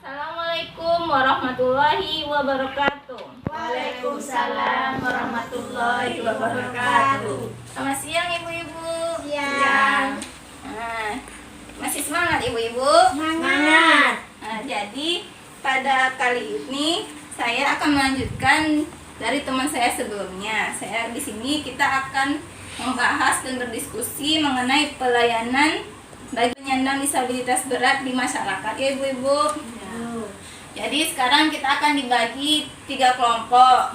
Assalamualaikum warahmatullahi wabarakatuh. Waalaikumsalam warahmatullahi wabarakatuh. Selamat siang ibu-ibu. Siang. Masih semangat ibu-ibu? Semangat. Jadi pada kali ini saya akan melanjutkan dari teman saya sebelumnya. Di sini kita akan membahas dan berdiskusi mengenai pelayanan bagi penyandang disabilitas berat di masyarakat ya ibu-ibu. Jadi sekarang kita akan dibagi 3 kelompok.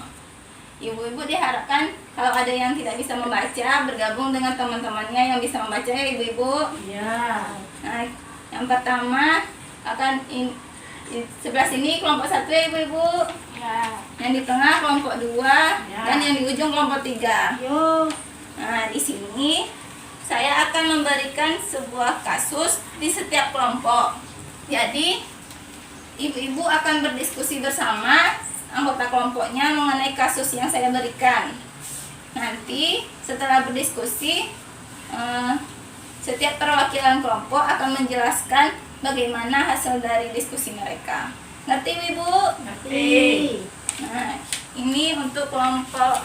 Ibu-ibu diharapkan kalau ada yang tidak bisa membaca bergabung dengan teman-temannya yang bisa membaca ya ibu-ibu. Ya. Nah, yang pertama akan sebelah sini kelompok 1 ya ibu-ibu. Ya. Yang di tengah kelompok 2 Ya. dan yang di ujung kelompok 3. Yuk. Nah, di sini saya akan memberikan sebuah kasus di setiap kelompok. Jadi ibu-ibu akan berdiskusi bersama anggota kelompoknya mengenai kasus yang saya berikan. Nanti setelah berdiskusi, setiap perwakilan kelompok akan menjelaskan bagaimana hasil dari diskusi mereka. Ngerti ibu? Ngerti. Nah, ini untuk kelompok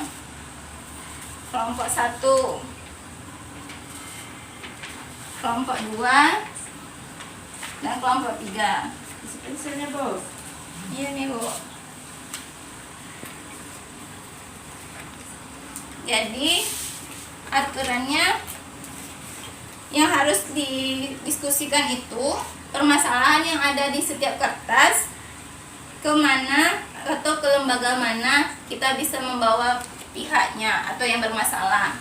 1, kelompok 2, dan kelompok 3. Pensilnya, Bu. Iya nih Bu. Jadi aturannya yang harus didiskusikan itu permasalahan yang ada di setiap kertas, kemana atau ke lembaga mana kita bisa membawa pihaknya atau yang bermasalah.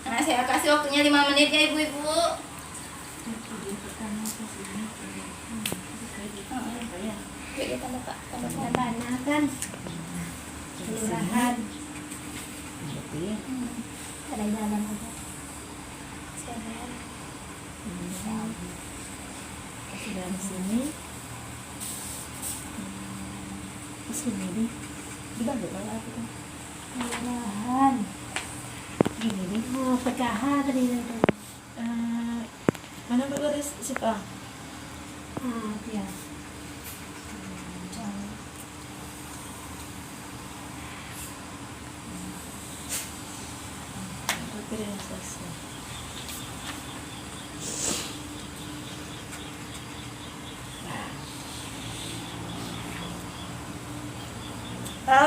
Nah, saya kasih waktunya 5 menit ya ibu-ibu. Jadi tanda kan kelurahan ada jalan aja sudah di sini nih dibagi malah itu kelurahan gini nih PKH tadi mana bagus siapa ya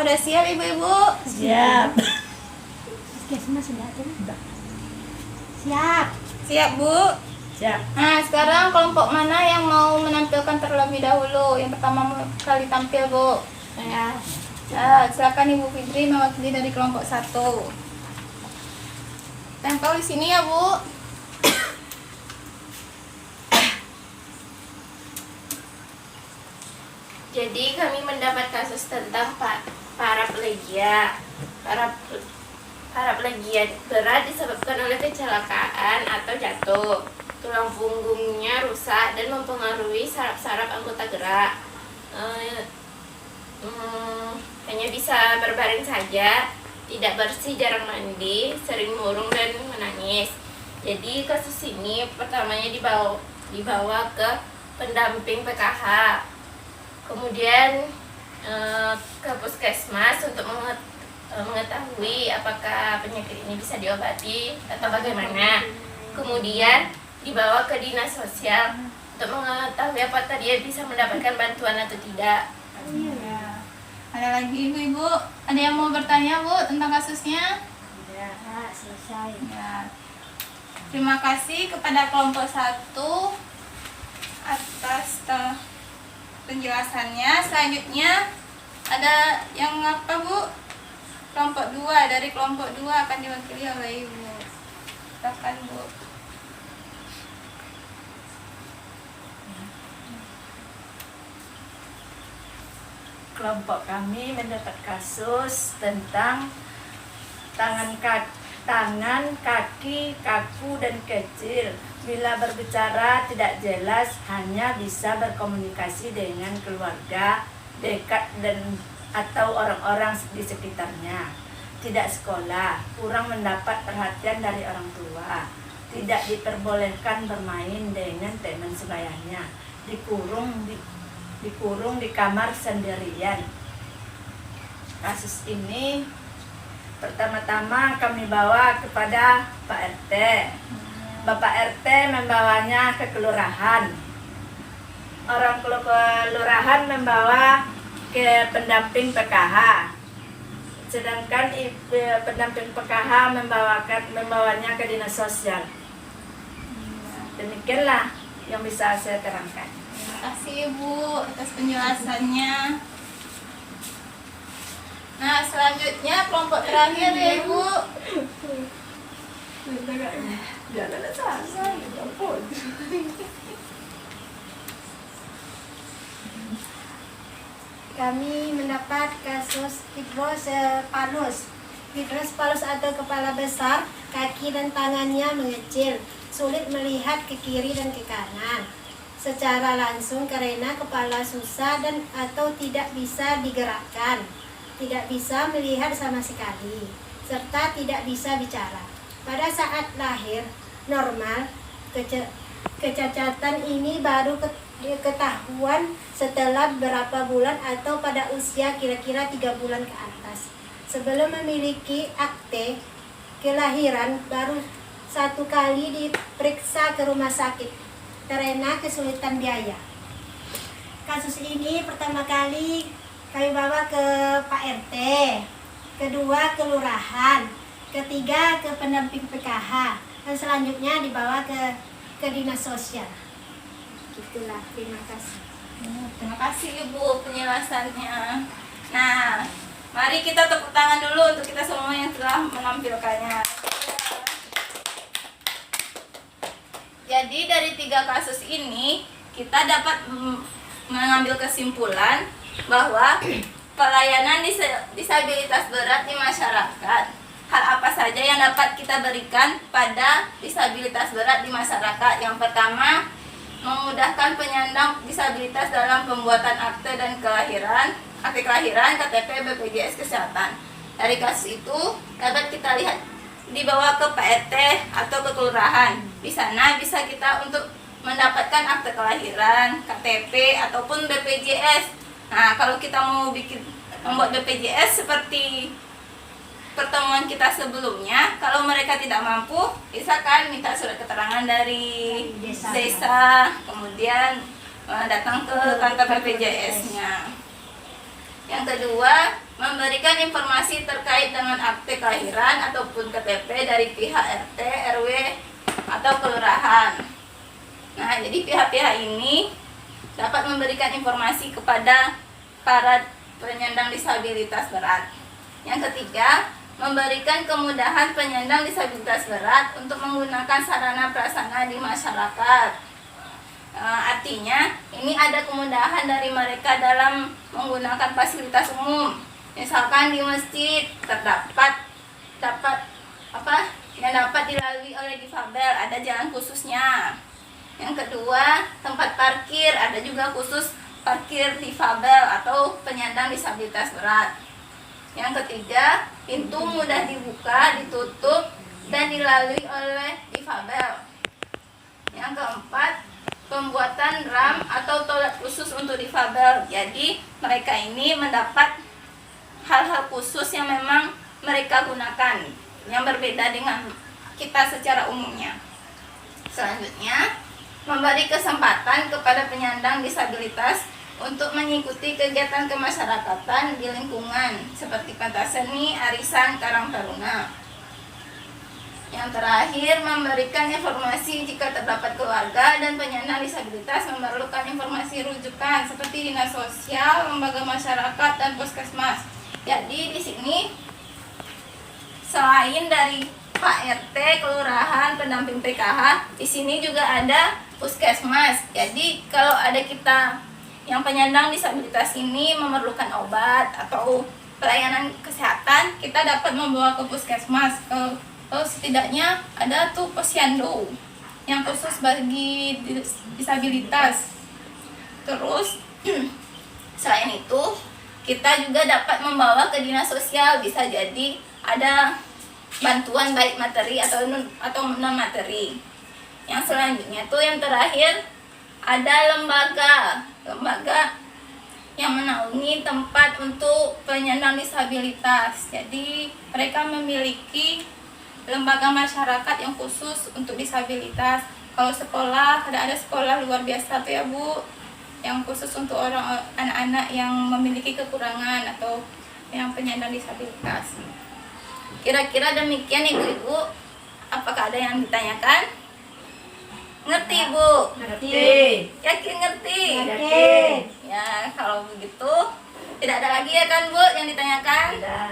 udah siap ibu-ibu? Siap. Puskesmas sudah ada. Siap. Siap Bu? Siap. Nah sekarang kelompok mana yang mau menampilkan terlebih dahulu? Yang pertama kali tampil Bu? Saya. Silakan Ibu Fitri mewakili dari kelompok 1. Tempel di sini ya Bu. Jadi kami mendapat kasus tentang para pelagia berat disebabkan oleh kecelakaan atau jatuh. Tulang punggungnya rusak dan mempengaruhi saraf-saraf anggota gerak. Hanya bisa berbaring saja, tidak bersih, jarang mandi, sering murung dan menangis. Jadi kasus ini pertamanya dibawa ke pendamping PKH, kemudian ke puskesmas untuk mengetahui apakah penyakit ini bisa diobati atau bagaimana. Kemudian dibawa ke dinas sosial untuk mengetahui apakah dia bisa mendapatkan bantuan atau tidak. Ada lagi ibu-ibu? Ada yang mau bertanya Bu tentang kasusnya? Ya, selesai. Ya. Terima kasih kepada kelompok 1 atas penjelasannya. Selanjutnya ada yang apa Bu? Kelompok 2, dari kelompok 2 akan diwakili oleh Ibu. Silakan Bu. Kelompok kami mendapat kasus tentang tangan, kaki, kaku, dan kecil. Bila berbicara tidak jelas, hanya bisa berkomunikasi dengan keluarga dekat dan atau orang-orang di sekitarnya. Tidak sekolah, kurang mendapat perhatian dari orang tua. Tidak diperbolehkan bermain dengan teman sebayanya. Dikurung dikurung di kamar sendirian. Kasus ini pertama-tama kami bawa kepada Pak RT. Bapak RT membawanya ke kelurahan. Orang kelurahan membawa ke pendamping PKH. Sedangkan pendamping PKH membawanya ke dinas sosial. Demikianlah yang bisa saya terangkan. Terima kasih Ibu atas penjelasannya. Nah, selanjutnya kelompok terakhir ya Ibu. Jangan selesai, ampun. Kami mendapat kasus hidrosepalus. Hidrosepalus atau kepala besar, kaki dan tangannya mengecil, sulit melihat ke kiri dan ke kanan secara langsung karena kepala susah dan atau tidak bisa digerakkan, tidak bisa melihat sama sekali, serta tidak bisa bicara. Pada saat lahir normal, kecacatan ini baru ketahuan setelah berapa bulan atau pada usia kira-kira 3 bulan ke atas. Sebelum memiliki akte kelahiran baru 1 kali diperiksa ke rumah sakit karena kesulitan biaya. Kasus ini pertama kali kami bawa ke Pak RT, kedua ke lurahan, ketiga ke pendamping PKH, dan selanjutnya dibawa ke dinas sosial. Itulah, terima kasih. Terima kasih Ibu penjelasannya. Nah, mari kita tepuk tangan dulu untuk kita semua yang telah menampilkannya. Jadi dari 3 kasus ini kita dapat mengambil kesimpulan bahwa pelayanan disabilitas berat di masyarakat, hal apa saja yang dapat kita berikan pada disabilitas berat di masyarakat? Yang pertama, memudahkan penyandang disabilitas dalam pembuatan akte kelahiran, KTP, BPJS Kesehatan. Dari kasus itu dapat kita lihat dibawa ke Pak RT atau ke kelurahan. Di sana bisa kita untuk mendapatkan akte kelahiran, KTP ataupun BPJS. Nah, kalau kita mau membuat BPJS seperti pertemuan kita sebelumnya, kalau mereka tidak mampu, bisa kan minta surat keterangan dari desa, kemudian datang ke kantor BPJS-nya. Yang kedua, memberikan informasi terkait dengan akte kelahiran ataupun KTP dari pihak RT, RW, atau kelurahan. Nah, jadi pihak-pihak ini dapat memberikan informasi kepada para penyandang disabilitas berat. Yang ketiga, memberikan kemudahan penyandang disabilitas berat untuk menggunakan sarana prasarana di masyarakat. Artinya ini ada kemudahan dari mereka dalam menggunakan fasilitas umum. Misalkan di masjid yang dapat dilalui oleh difabel, ada jalan khususnya. Yang kedua, tempat parkir, ada juga khusus parkir difabel atau penyandang disabilitas berat. Yang ketiga, pintu mudah dibuka, ditutup, dan dilalui oleh difabel. Yang keempat, pembuatan ram atau toilet khusus untuk difabel. Jadi mereka ini mendapat hal-hal khusus yang memang mereka gunakan, yang berbeda dengan kita secara umumnya. Selanjutnya, memberi kesempatan kepada penyandang disabilitas untuk mengikuti kegiatan kemasyarakatan di lingkungan seperti pentas seni, arisan, karang taruna. Yang terakhir, memberikan informasi jika terdapat keluarga dan penyandang disabilitas memerlukan informasi rujukan seperti dinas sosial, lembaga masyarakat, dan puskesmas. Jadi di sini selain dari Pak RT, kelurahan, pendamping PKH, di sini juga ada puskesmas. Jadi kalau ada kita yang penyandang disabilitas ini memerlukan obat atau pelayanan kesehatan, kita dapat membawa ke puskesmas. Setidaknya ada tuh posyandu yang khusus bagi disabilitas. Terus selain itu kita juga dapat membawa ke dinas sosial, bisa jadi ada bantuan baik materi atau non materi. Yang selanjutnya tuh yang terakhir ada lembaga yang menaungi tempat untuk penyandang disabilitas. Jadi mereka memiliki lembaga masyarakat yang khusus untuk disabilitas. Kalau sekolah, ada sekolah luar biasa tuh ya Bu, yang khusus untuk anak-anak yang memiliki kekurangan atau yang penyandang disabilitas. Kira-kira demikian Ibu-ibu. Apakah ada yang ditanyakan? Ngerti Bu? Ngerti. Yakin ngerti? Yakin. Ya, kalau begitu tidak ada lagi ya kan Bu yang ditanyakan? Ada.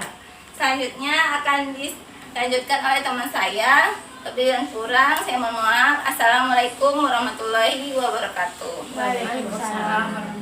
Selanjutnya akan dilanjutkan oleh teman saya. Lebih dan kurang saya mohon maaf. Assalamualaikum warahmatullahi wabarakatuh. Waalaikumsalam.